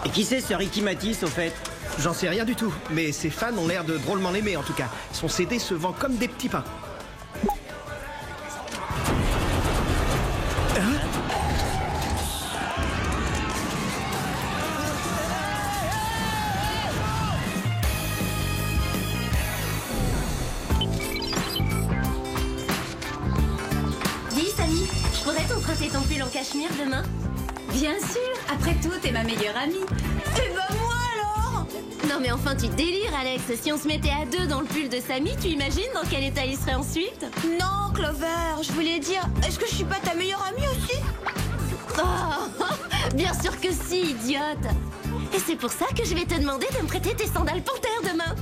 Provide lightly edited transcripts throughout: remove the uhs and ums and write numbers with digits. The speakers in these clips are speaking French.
Et qui c'est ce Ricky Matisse au fait? J'en sais rien du tout, mais ses fans ont l'air de drôlement l'aimer en tout cas. Son CD se vend comme des petits pains. Dis, Samy, je pourrais t'emprunter ton pull en cachemire demain? Bien sûr, après tout, t'es ma meilleure amie. Et bah moi alors! Non mais enfin tu délires Alex, si on se mettait à deux dans le pull de Samy, tu imagines dans quel état il serait ensuite? Non, Clover, je voulais dire, est-ce que je suis pas ta meilleure amie aussi? Oh, bien sûr que si, idiote! Et c'est pour ça que je vais te demander de me prêter tes sandales panthères demain!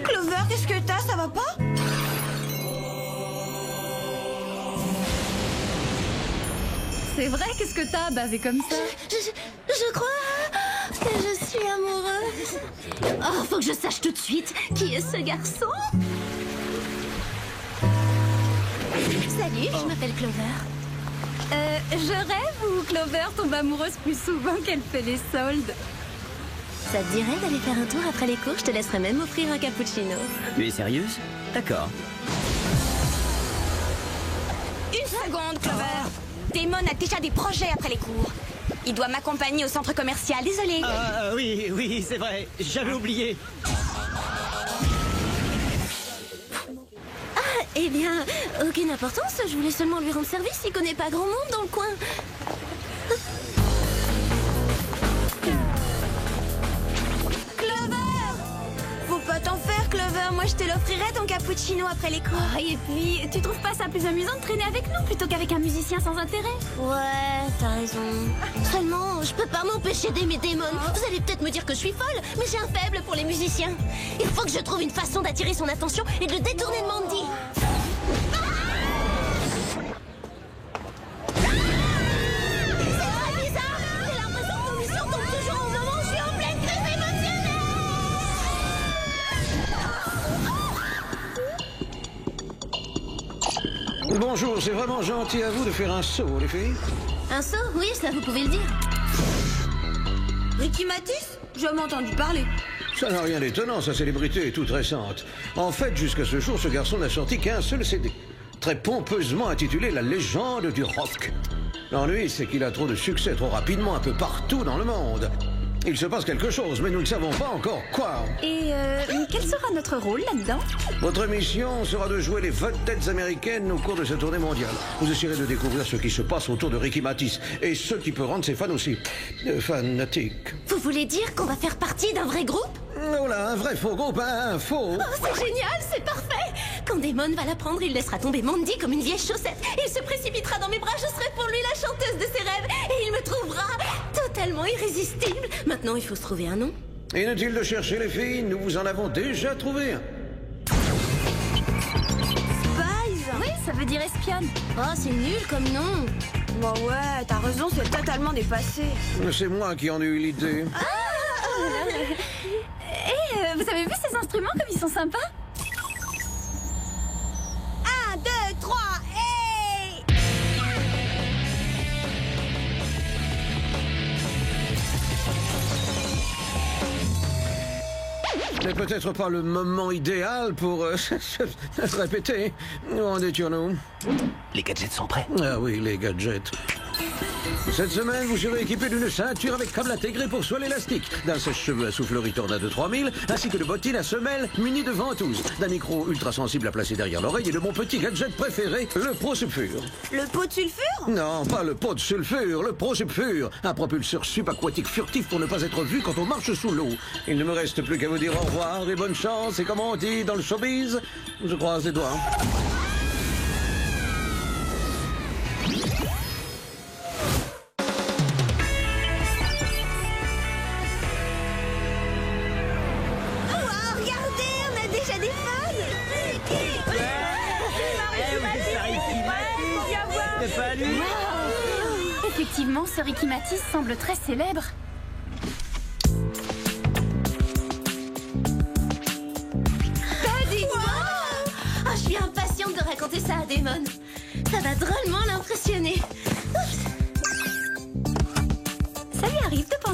Clover, qu'est-ce que t'as? Ça va pas? C'est vrai, qu'est-ce que t'as bavé comme ça? Je crois que je suis amoureuse. Oh, faut que je sache tout de suite qui est ce garçon. Salut, je m'appelle Clover. Je rêve ou Clover tombe amoureuse plus souvent qu'elle fait les soldes? Ça te dirait d'aller faire un tour après les cours? Je te laisserai même offrir un cappuccino. Tu es sérieuse? D'accord. Une seconde, Clover. Damon a déjà des projets après les cours. Il doit m'accompagner au centre commercial, désolé. Oui, c'est vrai, j'avais oublié. Eh bien, aucune importance, je voulais seulement lui rendre service, il connaît pas grand monde dans le coin. Clover! Faut pas t'en faire, Clover. Moi, je te l'offrirai ton cappuccino après les cours. Oh, et puis, tu trouves pas ça plus amusant de traîner avec nous plutôt qu'avec un musicien sans intérêt? Ouais, t'as raison. Seulement, je peux pas m'empêcher d'aimer Damon. Vous allez peut-être me dire que je suis folle, mais j'ai un faible pour les musiciens. Il faut que je trouve une façon d'attirer son attention et de le détourner de Mandy. C'est très bizarre. J'ai l'impression que ton mission tombe toujours au moment où je suis en pleine crise émotionnelle. Bonjour, c'est vraiment gentil à vous de faire un saut, les filles. Un saut? Oui, ça vous pouvez le dire. Ricky Matisse? J'ai jamais entendu parler. Ça n'a rien d'étonnant, sa célébrité est toute récente. En fait, jusqu'à ce jour, ce garçon n'a sorti qu'un seul CD, très pompeusement intitulé La légende du rock. L'ennui, c'est qu'il a trop de succès trop rapidement un peu partout dans le monde. Il se passe quelque chose, mais nous ne savons pas encore quoi. Et quel sera notre rôle là-dedans? Votre mission sera de jouer les vedettes américaines au cours de cette tournée mondiale. Vous essayerez de découvrir ce qui se passe autour de Ricky Matisse et ce qui peut rendre ses fans aussi fanatiques. Vous voulez dire qu'on va faire partie d'un vrai groupe? Voilà, un vrai faux groupe, un faux. Oh, c'est génial, c'est parfait! Quand Damon va l'apprendre, il laissera tomber Mandy comme une vieille chaussette. Il se précipitera dans mes bras, je serai pour lui la chanteuse de ses rêves. Et il me trouvera totalement irrésistible. Maintenant, il faut se trouver un nom. Inutile de chercher les filles, nous vous en avons déjà trouvé un. Spies? Oui, ça veut dire espionne. Oh, c'est nul comme nom. Bah ouais, t'as raison, c'est totalement dépassé. C'est moi qui en ai eu l'idée. Et vous avez vu ces instruments comme ils sont sympas? 1, 2, 3, et... Mais peut-être pas le moment idéal pour répéter. Où en étions-nous? Les gadgets sont prêts. Ah oui, les gadgets. Cette semaine, vous serez équipé d'une ceinture avec câble intégré pour soie élastique, d'un sèche-cheveux à soufflerie Tornado 3000, ainsi que de bottines à semelles munies de ventouses, d'un micro ultra sensible à placer derrière l'oreille et de mon petit gadget préféré, le Pro Sulfure. Le pot de sulfure? Non, pas le pot de sulfure, le Pro Sulfure, un propulseur subaquatique furtif pour ne pas être vu quand on marche sous l'eau. Il ne me reste plus qu'à vous dire au revoir et bonne chance, et comment on dit dans le showbiz, je croise les doigts. Effectivement, ce Ricky Matisse semble très célèbre. Buddy! Oh, je suis impatiente de raconter ça à Damon. Ça va drôlement l'impressionner. Oups.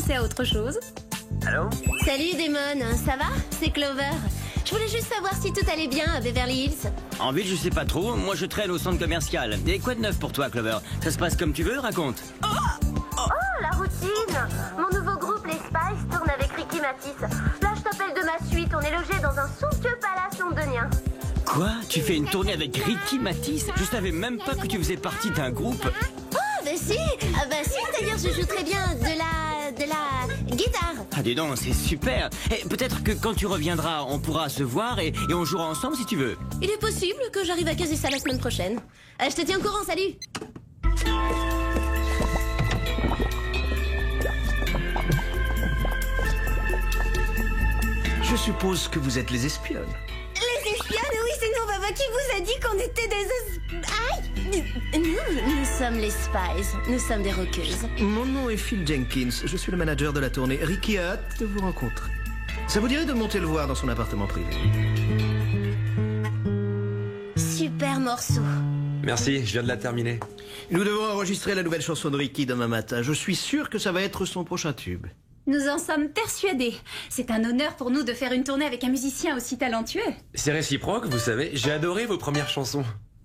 passer à autre chose. Allô? Salut Damon, ça va? C'est Clover. Je voulais juste savoir si tout allait bien à Beverly Hills. En ville, je sais pas trop. Moi, je traîne au centre commercial. Et quoi de neuf pour toi, Clover? Ça se passe comme tu veux, raconte. Oh, la routine! Mon nouveau groupe, les Spice, tourne avec Ricky Matisse. Là, je t'appelle de ma suite. On est logé dans un somptueux palace londonien. Quoi? Tu fais une tournée avec Ricky Matisse? Je savais même pas que tu faisais partie d'un groupe. Oh, bah si! Ah bah si, d'ailleurs, je joue très bien de la guitare. Ah, dis donc, c'est super. Et peut-être que quand tu reviendras, on pourra se voir et on jouera ensemble si tu veux. Il est possible que j'arrive à caser ça la semaine prochaine. Je te tiens au courant, salut! Je suppose que vous êtes les espionnes. Les espionnes? Oui, c'est nous, papa, qui vous a dit qu'on était des... Aïe! Nous sommes les Spies. Nous sommes des rockeuses. Mon nom est Phil Jenkins. Je suis le manager de la tournée. Ricky a hâte de vous rencontrer. Ça vous dirait de monter le voir dans son appartement privé? Super morceau. Merci, je viens de la terminer. Nous devons enregistrer la nouvelle chanson de Ricky demain matin. Je suis sûr que ça va être son prochain tube. Nous en sommes persuadés. C'est un honneur pour nous de faire une tournée avec un musicien aussi talentueux. C'est réciproque, vous savez, j'ai adoré vos premières chansons.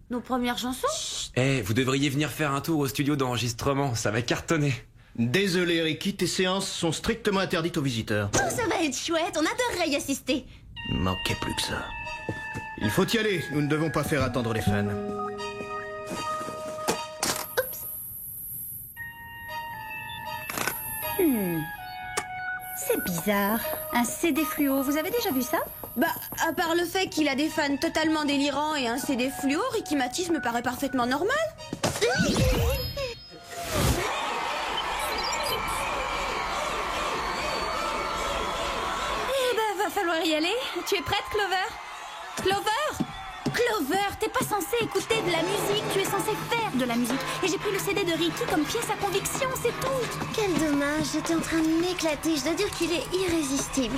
Nos premières chansons? Vous devriez venir faire un tour au studio d'enregistrement, ça va cartonner. Désolé Ricky, tes séances sont strictement interdites aux visiteurs. Oh, ça va être chouette, on adorerait y assister. Manquait plus que ça. Il faut y aller, nous ne devons pas faire attendre les fans. C'est bizarre. Un CD fluo, vous avez déjà vu ça? Bah, à part le fait qu'il a des fans totalement délirants et un CD fluo, Ricky Matisse me paraît parfaitement normal. Eh ben, va falloir y aller. Tu es prête, Clover? Clover? Clover, t'es pas censée écouter de la musique, tu es censée faire de la musique. Et j'ai pris le CD de Ricky comme pièce à conviction, c'est tout. Quel dommage, j'étais en train de m'éclater. Je dois dire qu'il est irrésistible.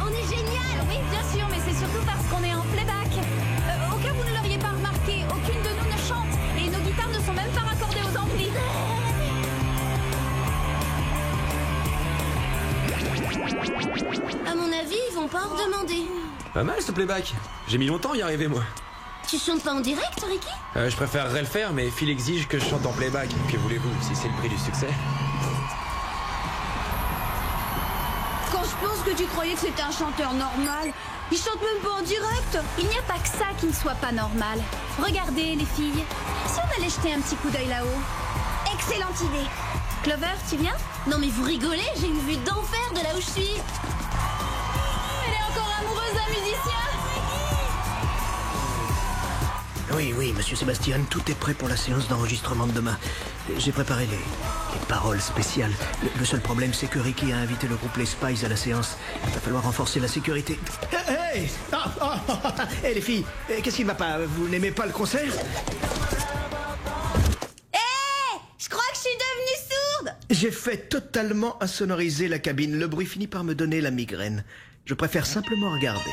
On est génial. Oui, bien sûr, mais c'est surtout parce qu'on est en playback. Au cas où vous ne l'auriez pas remarqué, aucune de nous ne chante. Et nos guitares ne sont même pas raccordées aux amplis. À mon avis, ils vont pas en redemander. Pas mal ce playback. J'ai mis longtemps à y arriver moi. Tu chantes pas en direct, Ricky? Je préférerais le faire, mais Phil exige que je chante en playback. Que voulez-vous, si c'est le prix du succès? Quand je pense que tu croyais que c'était un chanteur normal, il chante même pas en direct. Il n'y a pas que ça qui ne soit pas normal. Regardez, les filles. Si on allait jeter un petit coup d'œil là-haut. Excellente idée. Clover, tu viens? Non mais vous rigolez, j'ai une vue d'enfer de là où je suis. Elle est encore amoureuse d'un musicien. Oui, monsieur Sébastien, tout est prêt pour la séance d'enregistrement de demain. J'ai préparé les paroles spéciales. Le seul problème, c'est que Ricky a invité le groupe Les Spies à la séance. Il va falloir renforcer la sécurité. Hey, hey les filles, qu'est-ce qui ne va pas? Vous n'aimez pas le concert? Je crois que je suis devenue sourde. J'ai fait totalement insonoriser la cabine. Le bruit finit par me donner la migraine. Je préfère simplement regarder.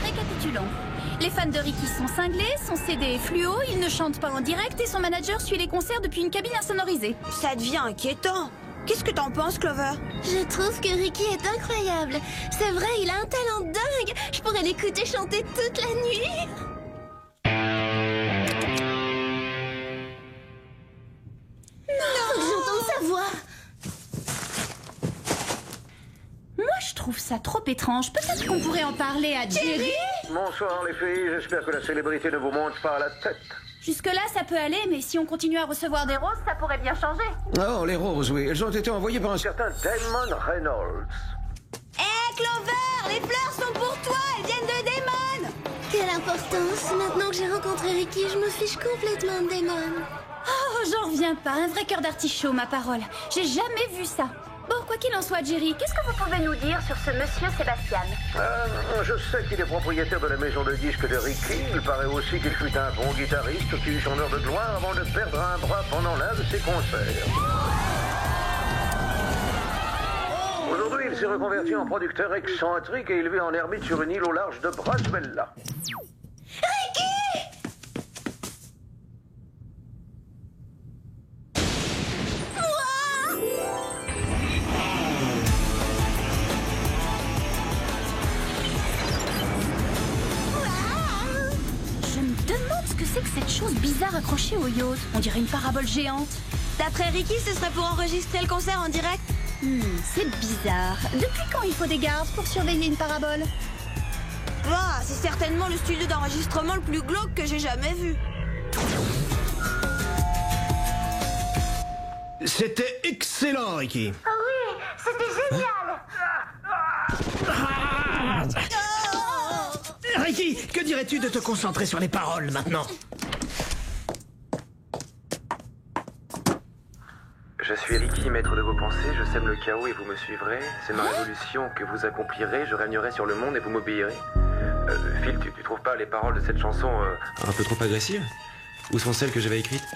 Récapitulons. Les fans de Ricky sont cinglés, son CD est fluo, il ne chante pas en direct et son manager suit les concerts depuis une cabine insonorisée. Ça devient inquiétant. Qu'est-ce que t'en penses, Clover? Je trouve que Ricky est incroyable. C'est vrai, il a un talent dingue. Je pourrais l'écouter chanter toute la nuit. Non, j'entends sa voix. Moi, je trouve ça trop étrange. Peut-être qu'on pourrait en parler à Jerry. Bonsoir les filles, j'espère que la célébrité ne vous monte pas à la tête. Jusque-là, ça peut aller, mais si on continue à recevoir des roses, ça pourrait bien changer. Oh, les roses, oui, elles ont été envoyées par un certain Damon Reynolds. Hé, Clover, les fleurs sont pour toi, elles viennent de Damon. Quelle importance. Maintenant que j'ai rencontré Ricky, je me fiche complètement de Damon. Oh, j'en reviens pas. Un vrai cœur d'artichaut, ma parole. J'ai jamais vu ça. Bon, quoi qu'il en soit, Jerry, qu'est-ce que vous pouvez nous dire sur ce monsieur Sébastien? Je sais qu'il est propriétaire de la maison de disques de Ricky. Il paraît aussi qu'il fut un bon guitariste qui eut son heure de gloire avant de perdre un bras pendant l'un de ses concerts. Aujourd'hui, il s'est reconverti en producteur excentrique et élevé en ermite sur une île au large de Braswella. C'est que cette chose bizarre accrochée au yacht. On dirait une parabole géante. D'après Ricky, ce serait pour enregistrer le concert en direct. C'est bizarre. Depuis quand il faut des gardes pour surveiller une parabole? C'est certainement le studio d'enregistrement le plus glauque que j'ai jamais vu. C'était excellent, Ricky. Oh oui, c'était génial. Ricky, que dirais-tu de te concentrer sur les paroles maintenant? Je suis Ricky, maître de vos pensées, je sème le chaos et vous me suivrez. C'est ma révolution que vous accomplirez, je régnerai sur le monde et vous m'obéirez. Phil, tu trouves pas les paroles de cette chanson un peu trop agressives? Où sont celles que j'avais écrites?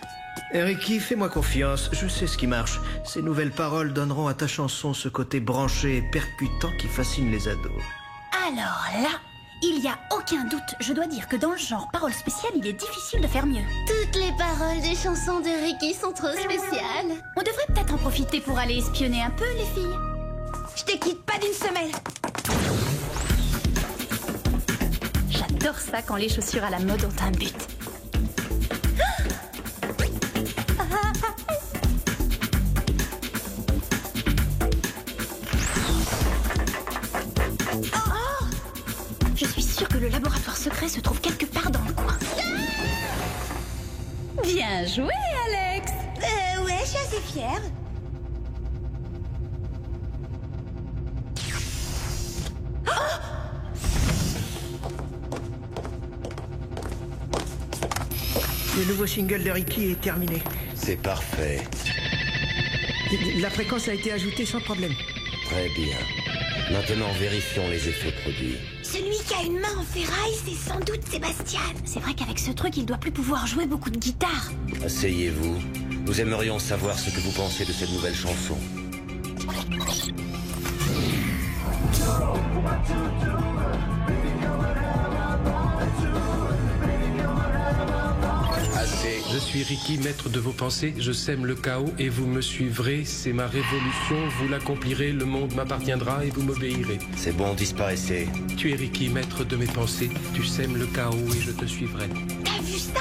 Ricky, fais-moi confiance, je sais ce qui marche. Ces nouvelles paroles donneront à ta chanson ce côté branché et percutant qui fascine les ados. Alors là, il n'y a aucun doute. Je dois dire que dans le genre parole spéciale, il est difficile de faire mieux. Toutes les paroles des chansons de Ricky sont trop spéciales. On devrait peut-être en profiter pour aller espionner un peu, les filles. Je te quitte pas d'une semelle. J'adore ça quand les chaussures à la mode ont un but. Je suis sûre que le laboratoire secret se trouve quelque part dans le coin. Bien joué, Alex. Ouais, je suis assez fière. Le nouveau single de Ricky est terminé. C'est parfait. La fréquence a été ajoutée sans problème. Très bien. Maintenant, vérifions les effets produits. Celui qui a une main en ferraille, c'est sans doute Sébastien. C'est vrai qu'avec ce truc, il doit plus pouvoir jouer beaucoup de guitare. Asseyez-vous. Nous aimerions savoir ce que vous pensez de cette nouvelle chanson. Assez. Je suis Ricky, maître de vos pensées, je sème le chaos et vous me suivrez, c'est ma révolution, vous l'accomplirez, le monde m'appartiendra et vous m'obéirez. C'est bon, disparaissez. Tu es Ricky, maître de mes pensées, tu sèmes le chaos et je te suivrai. T'as vu ça?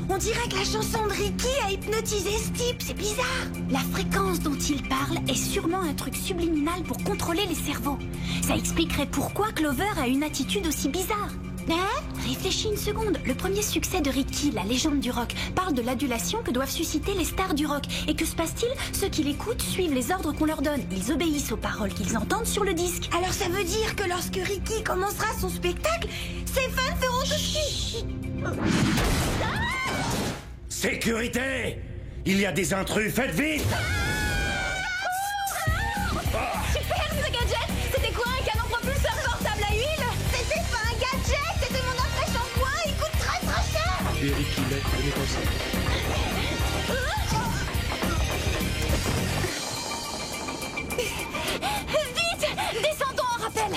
On dirait que la chanson de Ricky a hypnotisé ce type, c'est bizarre. La fréquence dont il parle est sûrement un truc subliminal pour contrôler les cerveaux. Ça expliquerait pourquoi Clover a une attitude aussi bizarre. Réfléchis une seconde. Le premier succès de Ricky, la légende du rock, parle de l'adulation que doivent susciter les stars du rock. Et que se passe-t-il? Ceux qui l'écoutent suivent les ordres qu'on leur donne. Ils obéissent aux paroles qu'ils entendent sur le disque. Alors ça veut dire que lorsque Ricky commencera son spectacle, ses fans feront tout ce Sécurité! Il y a des intrus, faites vite! Super ce gadget! C'était quoi, un canon propulseur portable à huile? C'était pas un gadget, c'était mon après-shampoing, il coûte très très cher! Tu es Ricky, maître de mes pensées. Vite! Descendons en rappel!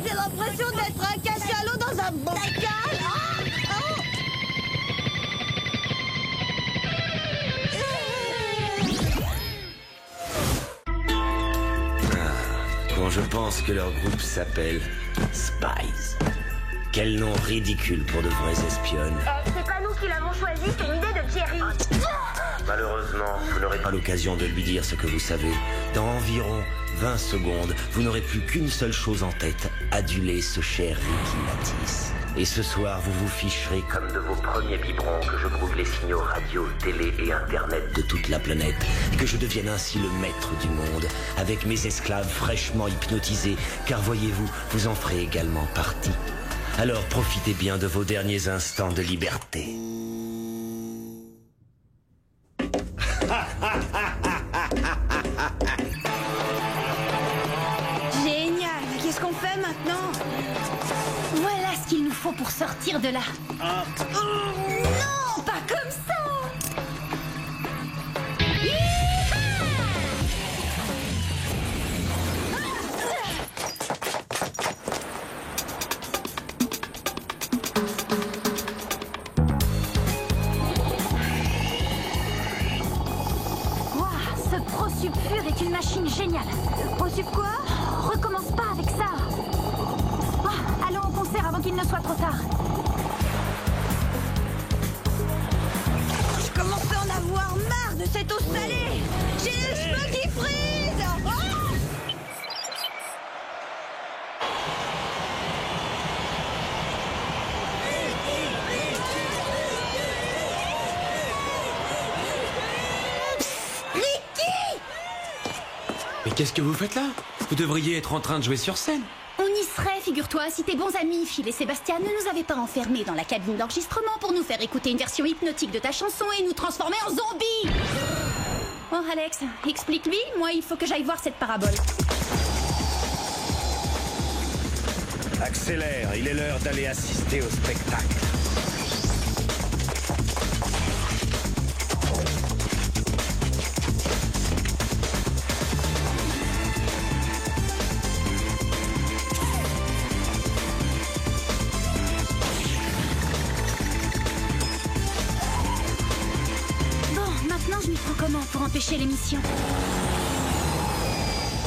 J'ai l'impression d'être un cachalot dans un bocal! Quand je pense que leur groupe s'appelle Spies. Quel nom ridicule pour de vraies espionnes. C'est pas nous qui l'avons choisi, c'est une idée de Thierry. Malheureusement, vous n'aurez pas l'occasion de lui dire ce que vous savez. Dans environ 20 secondes, vous n'aurez plus qu'une seule chose en tête, aduler ce cher Ricky Lattice. Et ce soir, vous vous ficherez comme de vos premiers biberons que je brouille les signaux radio, télé et internet de toute la planète, et que je devienne ainsi le maître du monde, avec mes esclaves fraîchement hypnotisés, car voyez-vous, vous en ferez également partie. Alors profitez bien de vos derniers instants de liberté. Génial! Qu'est-ce qu'on fait maintenant? Voilà ce qu'il nous faut pour sortir de là. Non! Pas comme ça! génial. Reçu quoi? Recommence pas avec ça. Oh, allons au concert avant qu'il ne soit trop tard. Je commence à en avoir marre de cette eau salée. J'ai les cheveux qui frisent. Oh Mais qu'est-ce que vous faites là? Vous devriez être en train de jouer sur scène. On y serait, figure-toi, si tes bons amis Phil et Sébastien ne nous avaient pas enfermés dans la cabine d'enregistrement pour nous faire écouter une version hypnotique de ta chanson et nous transformer en zombies. Oh Alex, explique-lui, moi il faut que j'aille voir cette parabole. Accélère, il est l'heure d'aller assister au spectacle. Pour empêcher l'émission.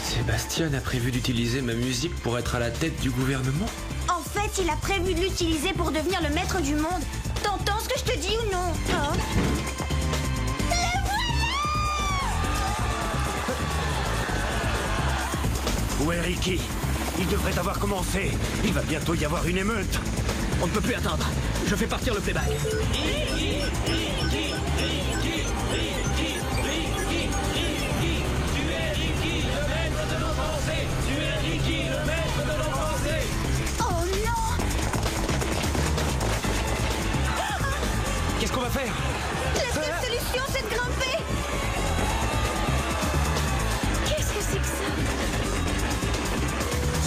Sébastien a prévu d'utiliser ma musique pour être à la tête du gouvernement? En fait, il a prévu de l'utiliser pour devenir le maître du monde. T'entends ce que je te dis ou non? Hein? Où est Ricky? Il devrait avoir commencé. Il va bientôt y avoir une émeute. On ne peut plus attendre. Je fais partir le playback. Qu'est-ce qu'on va faire? La seule solution, c'est de grimper. Qu'est-ce que c'est que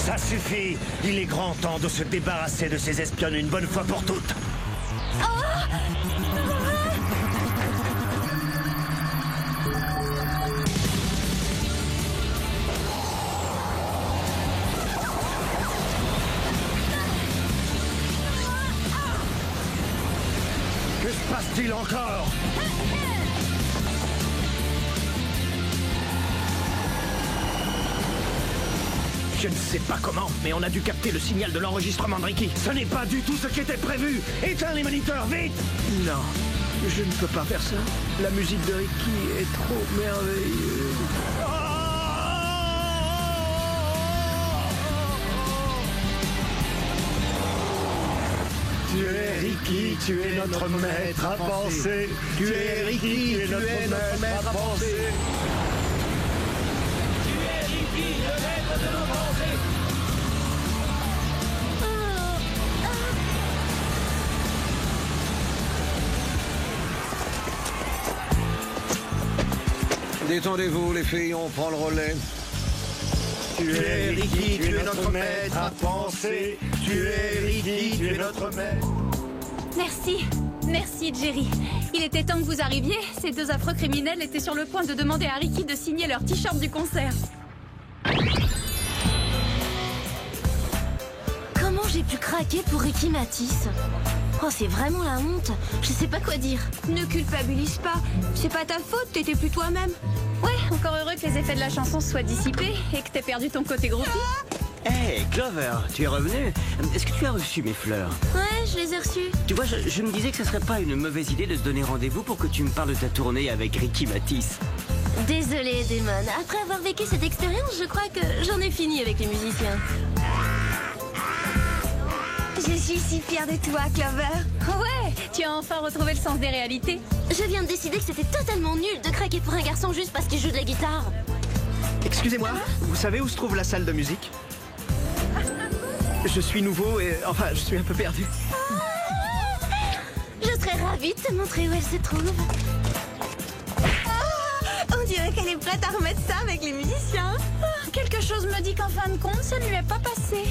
ça? Ça suffit. Il est grand temps de se débarrasser de ces espionnes une bonne fois pour toutes. Que se passe-t-il encore? Je ne sais pas comment, mais on a dû capter le signal de l'enregistrement de Ricky. Ce n'est pas du tout ce qui était prévu. Éteins les moniteurs, vite! Non, je ne peux pas faire ça. La musique de Ricky est trop merveilleuse. Tu es Ricky, tu es notre maître à penser. Tu es Ricky, tu es notre maître à penser. Tu es Ricky, le maître de nos pensées. Détendez-vous, les filles, on prend le relais. Tu es Ricky, tu es notre maître à penser. Tu es Ricky, tu es notre maître. Merci. Merci, Jerry. Il était temps que vous arriviez. Ces deux affreux criminels étaient sur le point de demander à Ricky de signer leur t-shirt du concert. Comment j'ai pu craquer pour Ricky Matisse? Oh, c'est vraiment la honte. Je sais pas quoi dire. Ne culpabilise pas. C'est pas ta faute, t'étais plus toi-même. Ouais, encore heureux que les effets de la chanson soient dissipés et que t'aies perdu ton côté groupie. Hey, Clover, tu es revenue? Est-ce que tu as reçu mes fleurs? Ouais, je les ai reçus. Tu vois, je me disais que ce serait pas une mauvaise idée de se donner rendez-vous pour que tu me parles de ta tournée avec Ricky Matisse. Désolée, Damon. Après avoir vécu cette expérience, je crois que j'en ai fini avec les musiciens. Je suis si fière de toi, Clover. Ouais, tu as enfin retrouvé le sens des réalités. Je viens de décider que c'était totalement nul de craquer pour un garçon juste parce qu'il joue de la guitare. Excusez-moi, vous savez où se trouve la salle de musique? Je suis nouveau et... enfin, je suis un peu perdu. Je serais ravie de te montrer où elle se trouve. On dirait qu'elle est prête à remettre ça avec les musiciens. Quelque chose me dit qu'en fin de compte, ça ne lui est pas passé.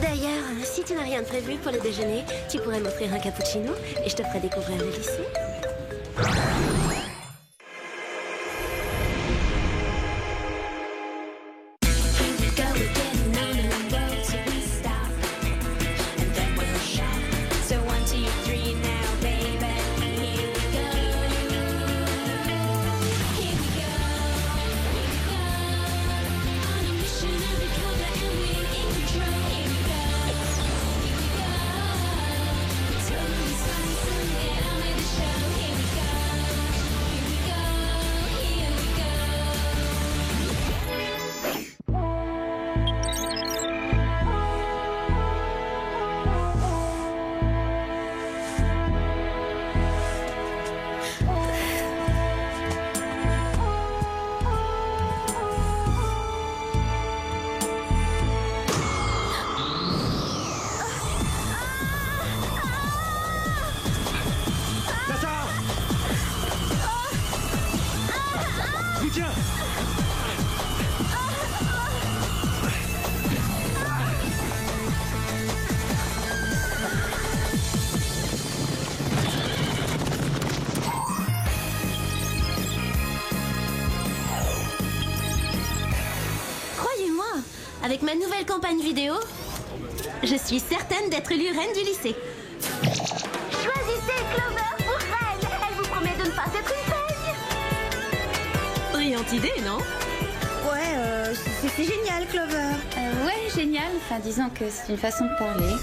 D'ailleurs, si tu n'as rien de prévu pour le déjeuner, tu pourrais m'offrir un cappuccino et je te ferai découvrir le lycée. avec ma nouvelle campagne vidéo, je suis certaine d'être élue reine du lycée. Choisissez Clover pour reine. Elle vous promet de ne pas être une peigne. Brillante idée, non? Ouais, c'est génial, Clover. Ouais, génial. Enfin, disons que c'est une façon de parler.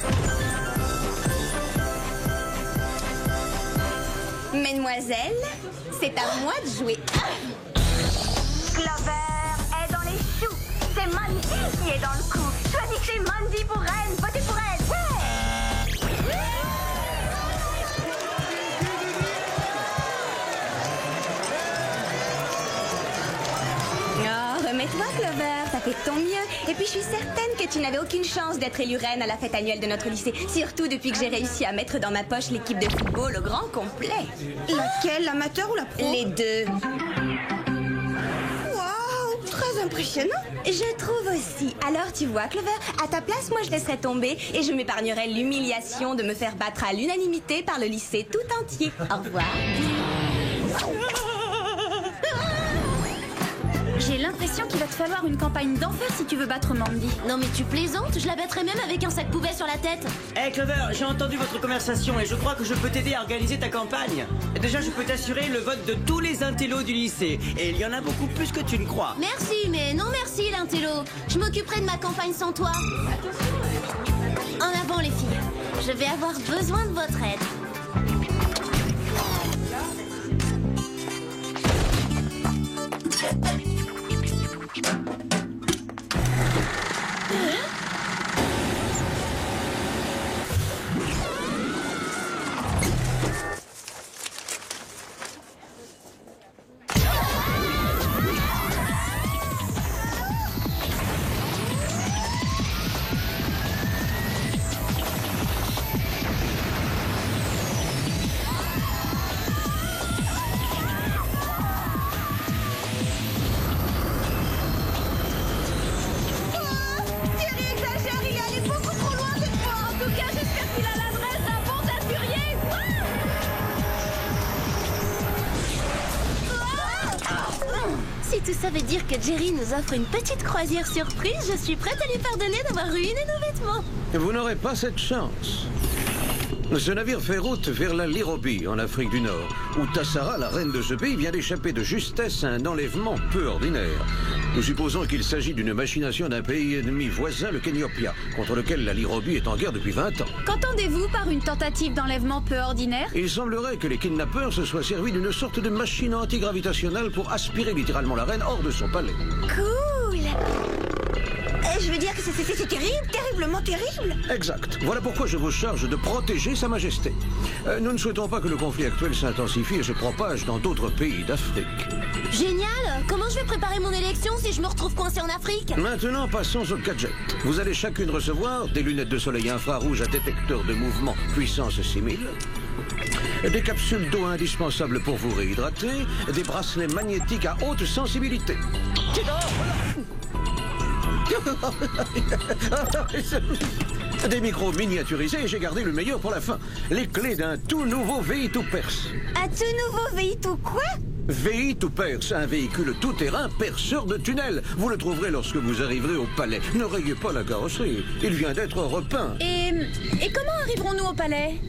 Mesdemoiselles, c'est à moi de jouer. Clover est dans les choux. C'est Mandy qui est dans le coup. Choisissez Mandy pour reine. Votez pour elle. Ouais. Oh, remets-toi, Clover. Ça fait ton mieux. Et puis, je suis certaine que tu n'avais aucune chance d'être élue reine à la fête annuelle de notre lycée. Surtout depuis que j'ai réussi à mettre dans ma poche l'équipe de football au grand complet. Laquelle, l'amateur ou la pro? Les deux. Waouh, très impressionnant. Je trouve aussi. Alors, tu vois, Clover, à ta place, moi, je laisserais tomber et je m'épargnerais l'humiliation de me faire battre à l'unanimité par le lycée tout entier. Au revoir. J'ai l'impression qu'il va te falloir une campagne d'enfer si tu veux battre Mandy. Non mais tu plaisantes, je la battrais même avec un sac poubelle sur la tête. Hey Clover, j'ai entendu votre conversation et je crois que je peux t'aider à organiser ta campagne. Déjà, je peux t'assurer le vote de tous les intellos du lycée. Et il y en a beaucoup plus que tu ne crois. Merci, mais non merci l'intello. Je m'occuperai de ma campagne sans toi. En avant les filles, je vais avoir besoin de votre aide. Si tout ça veut dire que Jerry nous offre une petite croisière surprise, je suis prête à lui pardonner d'avoir ruiné nos vêtements. Vous n'aurez pas cette chance. Ce navire fait route vers la Lirobi, en Afrique du Nord, où Tassara, la reine de ce pays, vient d'échapper de justesse à un enlèvement peu ordinaire. Nous supposons qu'il s'agit d'une machination d'un pays ennemi voisin, le Kenyopia, contre lequel la Lirobi est en guerre depuis 20 ans. Qu'entendez-vous par une tentative d'enlèvement peu ordinaire? Il semblerait que les kidnappeurs se soient servis d'une sorte de machine antigravitationnelle pour aspirer littéralement la reine hors de son palais. Cool. Je veux dire que c'est terrible, terriblement terrible. Exact. Voilà pourquoi je vous charge de protéger Sa Majesté. Nous ne souhaitons pas que le conflit actuel s'intensifie et se propage dans d'autres pays d'Afrique. Génial! Comment je vais préparer mon élection si je me retrouve coincée en Afrique? Maintenant, passons au gadget. Vous allez chacune recevoir des lunettes de soleil infrarouge à détecteur de mouvement puissance 6000, des capsules d'eau indispensables pour vous réhydrater, des bracelets magnétiques à haute sensibilité. Des micros miniaturisés et j'ai gardé le meilleur pour la fin. Les clés d'un tout nouveau VI2 Perse. Un tout nouveau VI2 quoi? VI2 Perse, un véhicule tout-terrain perceur de tunnels. Vous le trouverez lorsque vous arriverez au palais. Ne rayez pas la carrosserie. Il vient d'être repeint. Et comment arriverons-nous au palais?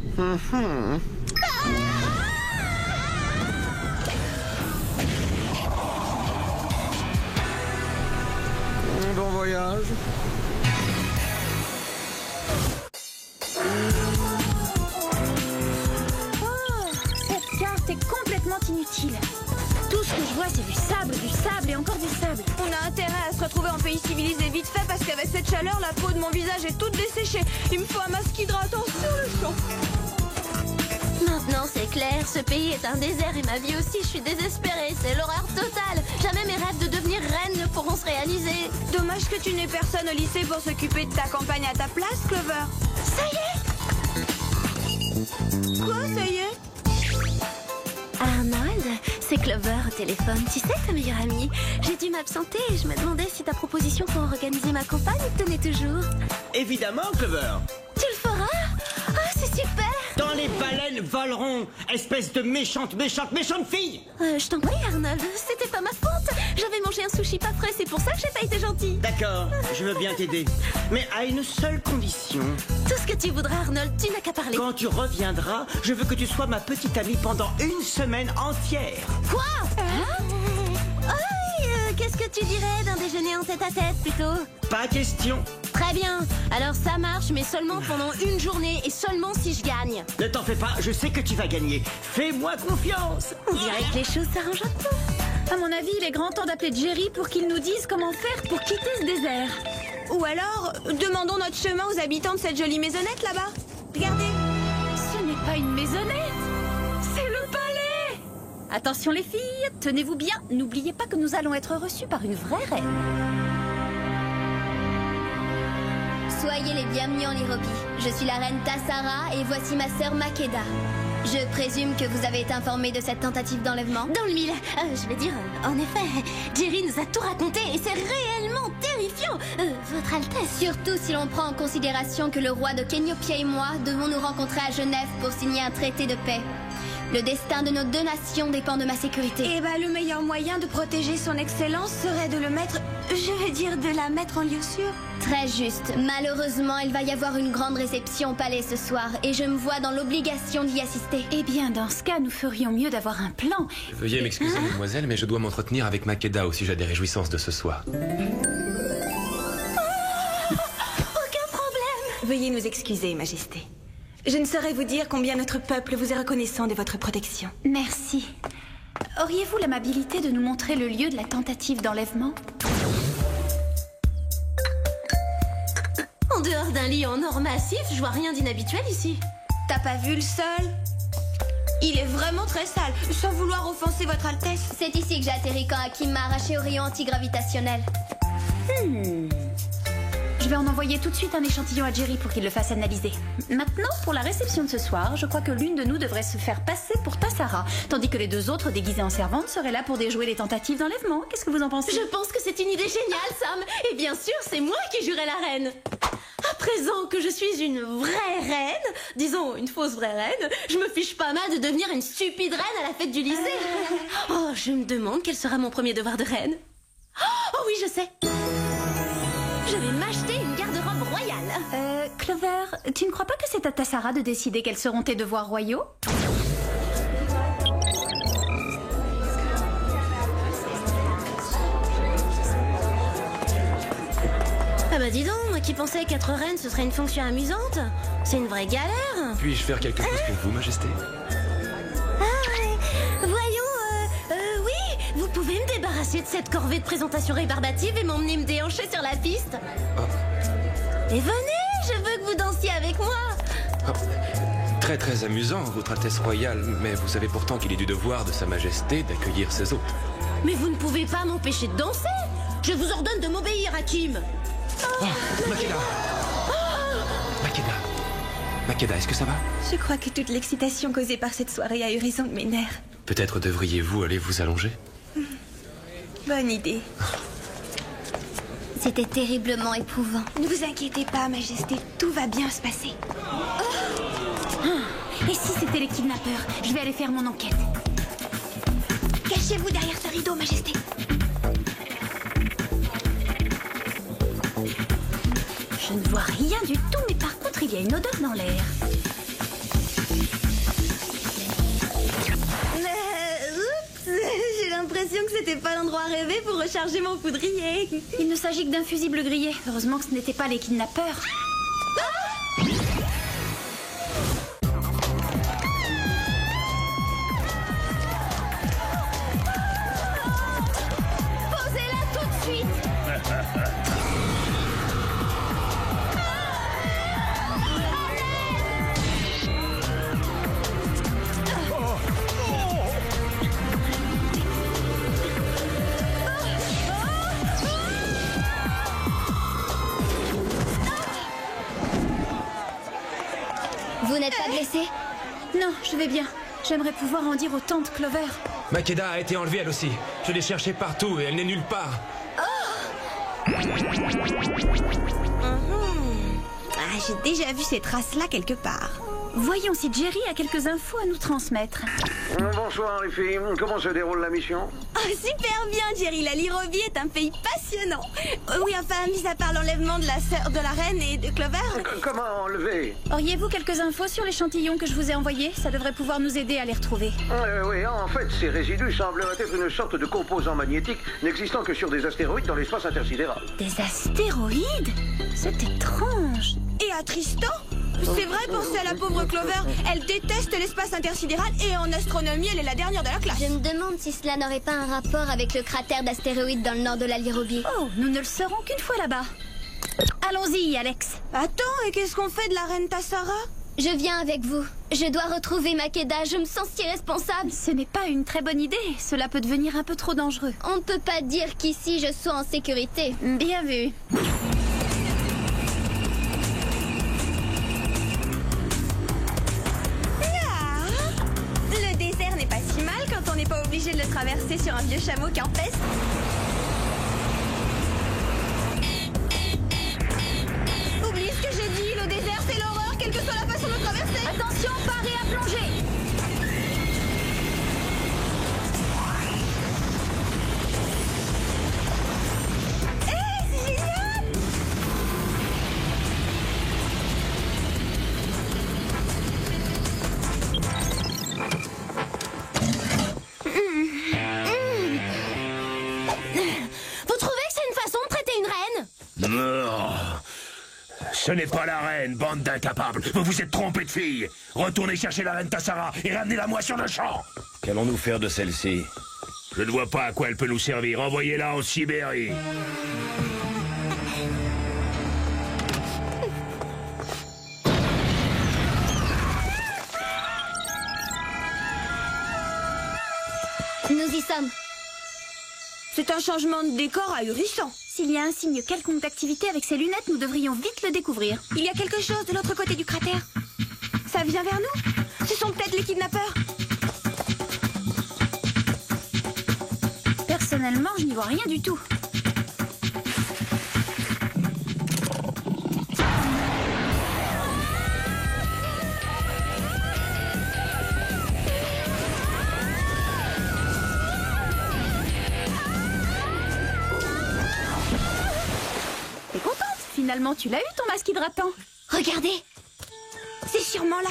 Bon voyage. Oh, cette carte est complètement inutile. Tout ce que je vois, c'est du sable et encore du sable. On a intérêt à se retrouver en pays civilisé vite fait parce qu'avec cette chaleur, la peau de mon visage est toute desséchée. Il me faut un masque hydratant sur le champ. Maintenant c'est clair, ce pays est un désert et ma vie aussi, je suis désespérée, c'est l'horreur totale. Jamais mes rêves de devenir reine ne pourront se réaliser. Dommage que tu n'aies personne au lycée pour s'occuper de ta campagne à ta place, Clover. Ça y est! Quoi, ça y est? Arnold, c'est Clover au téléphone. Tu sais, ta meilleure amie, j'ai dû m'absenter et je me demandais si ta proposition pour organiser ma campagne te tenait toujours. Évidemment, Clover. Tu le feras? Ah, c'est super! Dans les baleines voleront. Espèce de méchante fille. Je t'en prie, Arnold, c'était pas ma faute. J'avais mangé un sushi pas frais, c'est pour ça que j'ai pas été gentille. D'accord, je veux bien t'aider. Mais à une seule condition. Tout ce que tu voudras, Arnold, tu n'as qu'à parler. Quand tu reviendras, je veux que tu sois ma petite amie pendant une semaine entière. Quoi? Qu'est-ce que tu dirais d'un déjeuner en tête-à-tête, plutôt? Pas question. Très bien, alors ça marche, mais seulement pendant une journée et seulement si je gagne. Ne t'en fais pas, je sais que tu vas gagner. Fais-moi confiance. On dirait que les choses s'arrangent un peu. À mon avis, il est grand temps d'appeler Jerry pour qu'il nous dise comment faire pour quitter ce désert. Ou alors, demandons notre chemin aux habitants de cette jolie maisonnette là-bas. Regardez. Ce n'est pas une maisonnette, c'est le palais. Attention les filles, tenez-vous bien, n'oubliez pas que nous allons être reçus par une vraie reine. Soyez les bienvenus en Liropi. Je suis la reine Tassara et voici ma sœur Makeda. Je présume que vous avez été informé de cette tentative d'enlèvement. Dans le mille, je vais dire, en effet, Jerry nous a tout raconté et c'est réellement terrifiant. Votre Altesse. Surtout si l'on prend en considération que le roi de Kenyopia et moi devons nous rencontrer à Genève pour signer un traité de paix. Le destin de nos deux nations dépend de ma sécurité. Et le meilleur moyen de protéger son excellence serait de le mettre... de la mettre en lieu sûr. Très juste. Malheureusement, il va y avoir une grande réception au palais ce soir et je me vois dans l'obligation d'y assister. Eh bien, dans ce cas, nous ferions mieux d'avoir un plan. Veuillez m'excuser, mademoiselle, mais je dois m'entretenir avec Makeda au sujet des réjouissances de ce soir. Aucun problème. Veuillez nous excuser, Majesté. Je ne saurais vous dire combien notre peuple vous est reconnaissant de votre protection. Merci. Auriez-vous l'amabilité de nous montrer le lieu de la tentative d'enlèvement? En dehors d'un lit en or massif, je vois rien d'inhabituel ici. T'as pas vu le sol? Il est vraiment très sale, sans vouloir offenser votre Altesse. C'est ici que j'ai atterri quand Hakim m'a arraché au rayon antigravitationnel. Je vais en envoyer tout de suite un échantillon à Jerry pour qu'il le fasse analyser. Maintenant, pour la réception de ce soir, je crois que l'une de nous devrait se faire passer pour Tassara, tandis que les deux autres, déguisés en servantes, seraient là pour déjouer les tentatives d'enlèvement. Qu'est-ce que vous en pensez? Je pense que c'est une idée géniale, Sam. Et bien sûr, c'est moi qui jurerai la reine. À présent que je suis une vraie reine, disons une fausse vraie reine, je me fiche pas mal de devenir une stupide reine à la fête du lycée. Oh, je me demande quel sera mon premier devoir de reine. Oh oui, je sais. Je vais m'acheter une garde-robe royale. Clover, tu ne crois pas que c'est à Tassara de décider quels seront tes devoirs royaux? Ah bah dis donc, moi qui pensais qu'être reine ce serait une fonction amusante. C'est une vraie galère. Puis-je faire quelque chose pour vous, Majesté? Oui, vous pouvez me débarrasser de cette corvée de présentation rébarbative et m'emmener me déhancher sur la piste. Et venez, je veux que vous dansiez avec moi. Très très amusant, votre Altesse royale, mais vous savez pourtant qu'il est du devoir de Sa Majesté d'accueillir ses hôtes. Mais vous ne pouvez pas m'empêcher de danser. Je vous ordonne de m'obéir, Hakim. Makeda! Makeda, est-ce que ça va? Je crois que toute l'excitation causée par cette soirée a eu raison de mes nerfs. Peut-être devriez-vous aller vous allonger? Bonne idée. C'était terriblement éprouvant. Ne vous inquiétez pas, Majesté, tout va bien se passer. Et si c'était les kidnappeurs? Je vais aller faire mon enquête. Cachez-vous derrière ce rideau, Majesté. Je ne vois rien du tout, mais par contre, il y a une odeur dans l'air. J'ai l'impression que c'était pas l'endroit rêvé pour recharger mon poudrier. Il ne s'agit que d'un fusible grillé. Heureusement que ce n'étaient pas les kidnappeurs. Posez-la tout de suite. Vous n'êtes pas blessé? Non, je vais bien. J'aimerais pouvoir en dire aux tantes Clover. Makeda a été enlevée elle aussi. Je l'ai cherchée partout et elle n'est nulle part. J'ai déjà vu ces traces-là quelque part. Voyons si Jerry a quelques infos à nous transmettre. Bonsoir les filles, comment se déroule la mission? Oh, super bien, Jerry. La Lirovie est un pays passionnant. Oui, enfin, mis à part l'enlèvement de la sœur de la reine et de Clover. Comment enlever? Auriez-vous quelques infos sur l'échantillon que je vous ai envoyé? Ça devrait pouvoir nous aider à les retrouver. Oui, en fait, ces résidus sembleraient être une sorte de composant magnétique n'existant que sur des astéroïdes dans l'espace intersidéral. Des astéroïdes? C'est étrange. Et à Tristan? C'est vrai, pensez à la pauvre Clover. Elle déteste l'espace intersidéral et en astronomie, elle est la dernière de la classe. Je me demande si cela n'aurait pas un rapport avec le cratère d'astéroïdes dans le nord de la Lirovie. Oh, nous ne le saurons qu'une fois là-bas. Allons-y, Alex. Attends, et qu'est-ce qu'on fait de la reine Tassara? Je viens avec vous. Je dois retrouver Makeda, je me sens si responsable. Ce n'est pas une très bonne idée. Cela peut devenir un peu trop dangereux. On ne peut pas dire qu'ici je sois en sécurité. Bien vu. Le désert n'est pas si mal quand on n'est pas obligé de le traverser sur un vieux chameau campestre. Oublie ce que j'ai dit, le désert c'est l'horreur, quelle que soit la façon de traverser. Attention, parez à plonger. C'est génial! Vous trouvez que c'est une façon de traiter une reine? Non. Ce n'est pas la reine, bande d'incapables. Vous vous êtes trompés de fille. Retournez chercher la reine Tassara et ramenez-la moi sur le champ. Qu'allons-nous faire de celle-ci? Je ne vois pas à quoi elle peut nous servir. Envoyez-la en Sibérie. Nous y sommes. C'est un changement de décor ahurissant. S'il y a un signe quelconque d'activité avec ces lunettes, nous devrions vite le découvrir. Il y a quelque chose de l'autre côté du cratère. Ça vient vers nous? Ce sont peut-être les kidnappeurs. Personnellement, je n'y vois rien du tout. T'es contente? Finalement, tu l'as eu ton masque hydratant. Regardez. C'est sûrement là.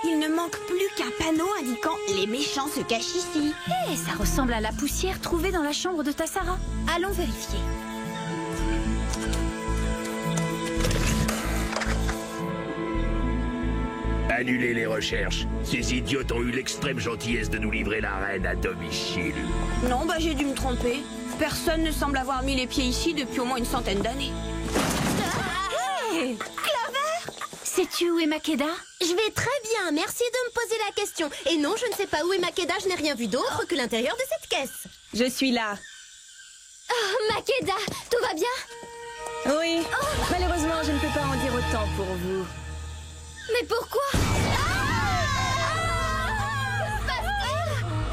Il ne manque plus qu'un panneau indiquant « Les méchants se cachent ici ». Eh, ça ressemble à la poussière trouvée dans la chambre de Tassara. Allons vérifier. Annulez les recherches. Ces idiotes ont eu l'extrême gentillesse de nous livrer la reine à domicile. Non, bah j'ai dû me tromper. Personne ne semble avoir mis les pieds ici depuis au moins une centaine d'années. Hey, Clover! Sais-tu où est Makeda? Je vais très bien, merci de me poser la question. Et non, je ne sais pas où est Makeda, je n'ai rien vu d'autre que l'intérieur de cette caisse. Je suis là. Oh, Makeda, tout va bien? Oui, malheureusement, je ne peux pas en dire autant pour vous. Mais pourquoi?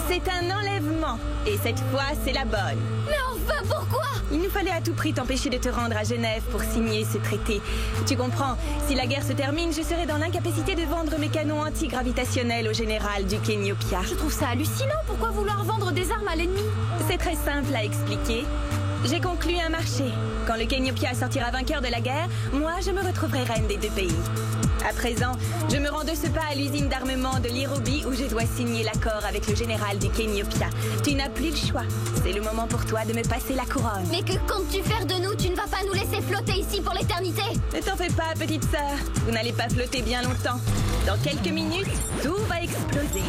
C'est un enlèvement. Et cette fois, c'est la bonne. Mais enfin, pourquoi? Il nous fallait à tout prix t'empêcher de te rendre à Genève pour signer ce traité. Tu comprends, si la guerre se termine, je serai dans l'incapacité de vendre mes canons antigravitationnels au général du Kenyopia. Je trouve ça hallucinant. Pourquoi vouloir vendre des armes à l'ennemi? C'est très simple à expliquer. J'ai conclu un marché. Quand le Kenyopia sortira vainqueur de la guerre, moi, je me retrouverai reine des deux pays. À présent, je me rends de ce pas à l'usine d'armement de Lirovie où je dois signer l'accord avec le général du Kenyopia. Tu n'as plus le choix. C'est le moment pour toi de me passer la couronne. Mais que comptes-tu faire de nous? Tu ne vas pas nous laisser flotter ici pour l'éternité? Ne t'en fais pas, petite sœur. Vous n'allez pas flotter bien longtemps. Dans quelques minutes, tout va exploser.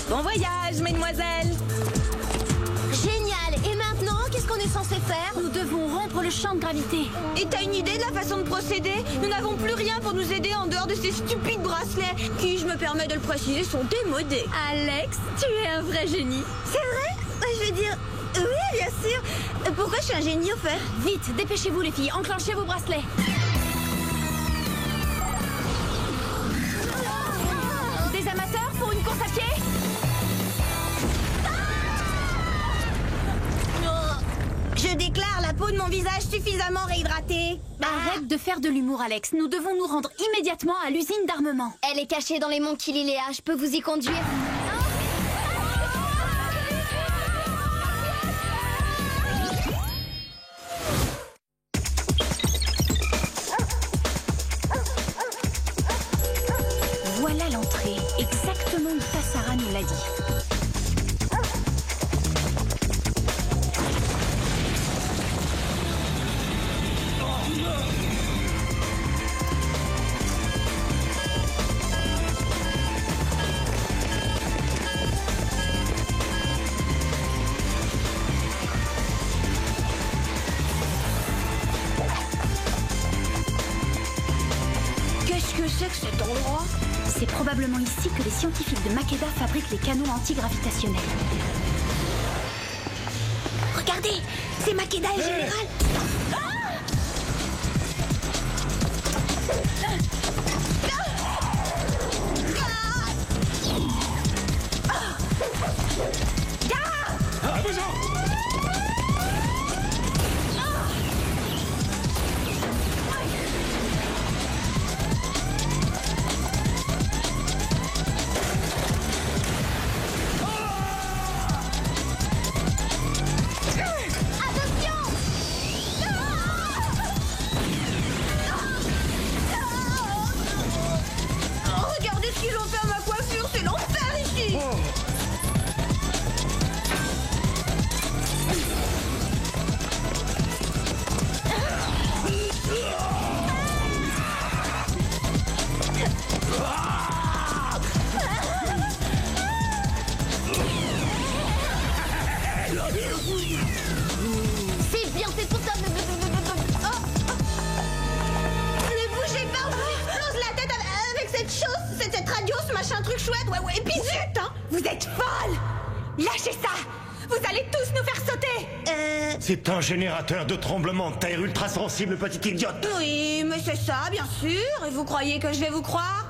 Bon voyage, mesdemoiselles. Génial. Et maintenant, qu'est-ce qu'on est censé faire? Nous devons rompre le champ de gravité. Et t'as une idée de la façon de procéder? Nous n'avons plus rien pour nous aider en dehors de ces stupides bracelets qui, je me permets de le préciser, sont démodés. Alex, tu es un vrai génie. C'est vrai? Je veux dire... Oui, bien sûr. Pourquoi je suis un génie au fait? Vite, dépêchez-vous les filles, enclenchez vos bracelets. Des amateurs pour une course à pied? Je déclare la peau de mon visage suffisamment réhydratée? Arrête de faire de l'humour, Alex. Nous devons nous rendre immédiatement à l'usine d'armement. Elle est cachée dans les monts Kililea. Je peux vous y conduire. Voilà l'entrée, exactement où Tassara nous l'a dit. Qu'est-ce que c'est que cet endroit? C'est probablement ici que les scientifiques de Makeda fabriquent les canons antigravitationnels. Regardez, c'est Makeda et Général. Regardez ce qu'ils ont fait à ma coiffure, c'est l'enfer ici. C'est bien fait pour ça. Ne bougez pas, on vous explose la tête avec cette chose, cette radio, ce machin truc chouette. Ouais, et puis zut, hein. Vous êtes folle. Lâchez ça. Vous allez tous nous faire sauter. C'est un générateur de tremblement de terre ultra sensible, petite idiote. Oui, mais c'est ça, bien sûr. Et vous croyez que je vais vous croire?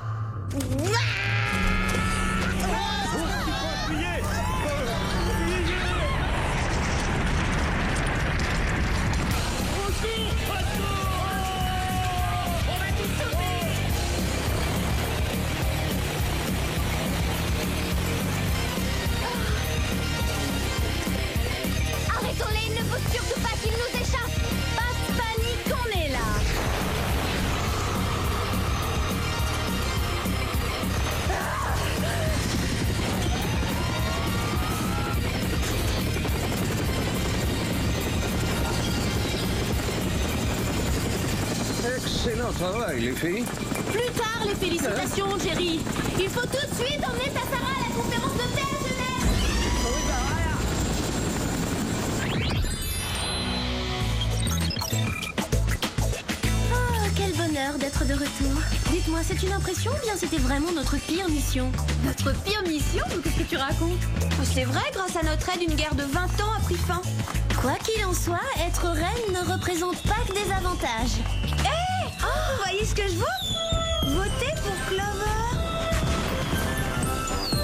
Arrêtons-les, il ne faut surtout pas qu'ils nous échappent. Pas de panique, on est là. Excellent travail, les filles. Plus tard, les félicitations, Jerry. Il faut tout de suite emmener Tassara à la conférence de paix à Genève. Oh, quel bonheur d'être de retour. Dites-moi, c'est une impression ou bien c'était vraiment notre pire mission? Notre pire mission? Qu'est-ce que tu racontes? C'est vrai, grâce à notre aide, une guerre de 20 ans a pris fin. Quoi qu'il en soit, être reine ne représente pas que des avantages. Hé, vous voyez ce que je vaux? Votez pour Clover.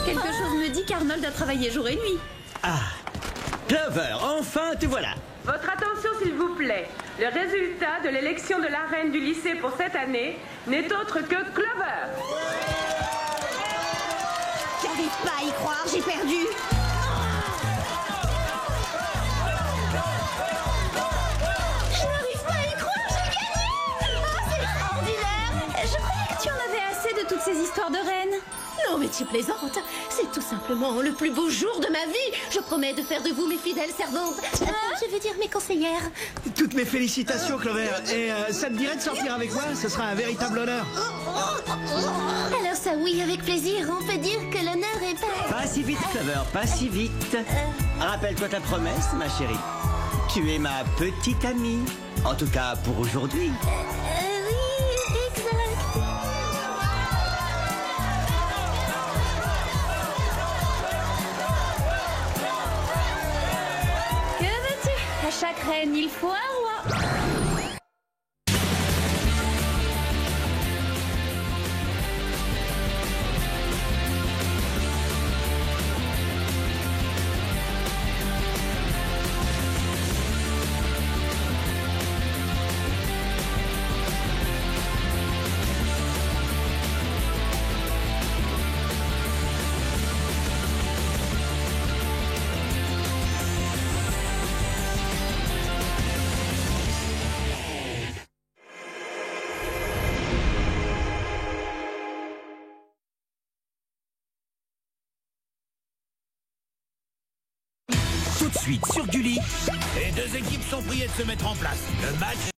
Quelque chose me dit qu'Arnold a travaillé jour et nuit. Ah, Clover, enfin te voilà. Votre attention s'il vous plaît. Le résultat de l'élection de la reine du lycée pour cette année n'est autre que Clover. J'arrive pas à y croire, j'ai perdu. Je n'arrive pas à y croire, j'ai gagné! Oh, c'est extraordinaire! Je croyais que tu en avais assez de toutes ces histoires de reines. Non, mais tu plaisantes. C'est tout simplement le plus beau jour de ma vie. Je promets de faire de vous mes fidèles servantes. Je veux dire mes conseillères. Toutes mes félicitations, Clover. Et ça te dirait de sortir avec moi? Ce sera un véritable honneur. Alors ça, oui, avec plaisir. On peut dire que l'honneur est fait. Pas si vite, Clover, pas si vite. Rappelle-toi ta promesse, ma chérie. Tu es ma petite amie. En tout cas, pour aujourd'hui. Oui, exact. Que veux-tu? À chaque reine, il faut un roi. tout de suite sur Gulli. Les deux équipes sont priées de se mettre en place. Le match